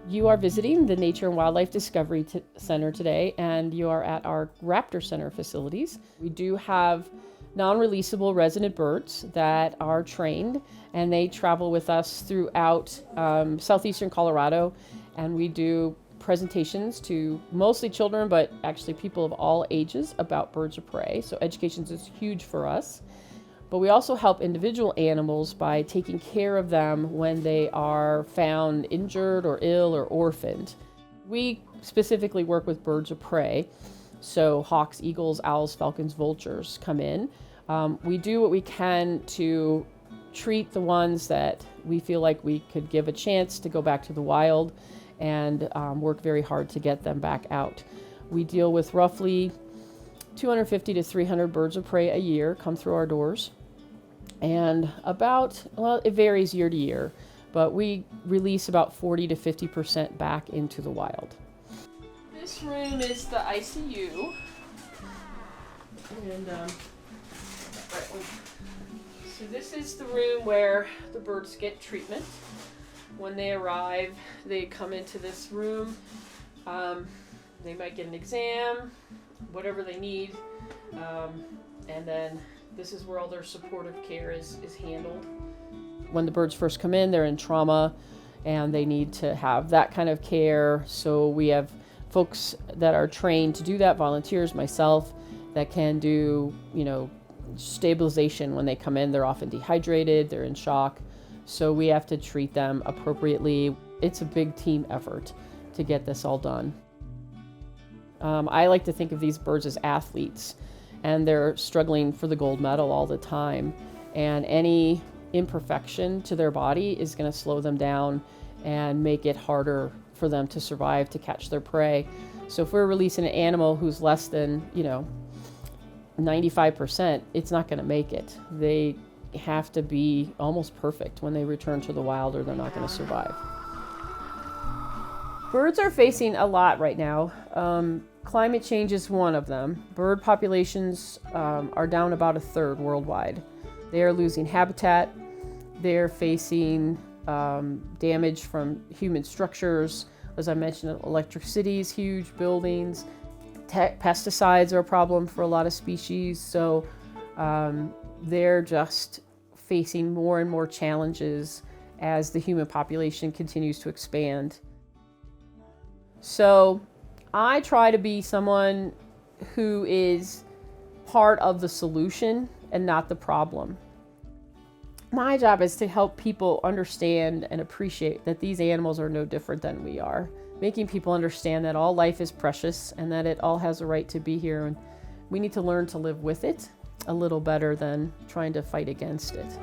You are visiting the Nature and Wildlife Discovery Center today, and you are at our Raptor Center facilities. We do have non-releasable resident birds that are trained, and they travel with us throughout southeastern Colorado, and we do presentations to mostly children, but actually people of all ages about birds of prey. So education is huge for us. But we also help individual animals by taking care of them when they are found injured or ill or orphaned. We specifically work with birds of prey, so hawks, eagles, owls, falcons, vultures come in. We do what we can to treat the ones that we feel like we could give a chance to go back to the wild, and work very hard to get them back out. We deal with roughly 250 to 300 birds of prey a year come through our doors. And it varies year to year, but we release about 40 to 50% back into the wild. This room is the ICU. And so this is the room where the birds get treatment. When they arrive, they come into this room. They might get an exam, whatever they need, and then this is where all their supportive care is handled. When the birds first come in, they're in trauma and they need to have that kind of care. So we have folks that are trained to do that, volunteers, myself, that can do, stabilization when they come in. They're often dehydrated, they're in shock. So we have to treat them appropriately. It's a big team effort to get this all done. I like to think of these birds as athletes, and they're struggling for the gold medal all the time. And any imperfection to their body is going to slow them down and make it harder for them to survive, to catch their prey. So if we're releasing an animal who's less than, 95%, it's not going to make it. They have to be almost perfect when they return to the wild, or they're not going to survive. Birds are facing a lot right now. Climate change is one of them. Bird populations are down about a third worldwide. They are losing habitat. They're facing damage from human structures. As I mentioned, electric cities, huge buildings. Pesticides are a problem for a lot of species. So they're just facing more and more challenges as the human population continues to expand. So I try to be someone who is part of the solution and not the problem. My job is to help people understand and appreciate that these animals are no different than we are. Making people understand that all life is precious and that it all has a right to be here, and we need to learn to live with it a little better than trying to fight against it.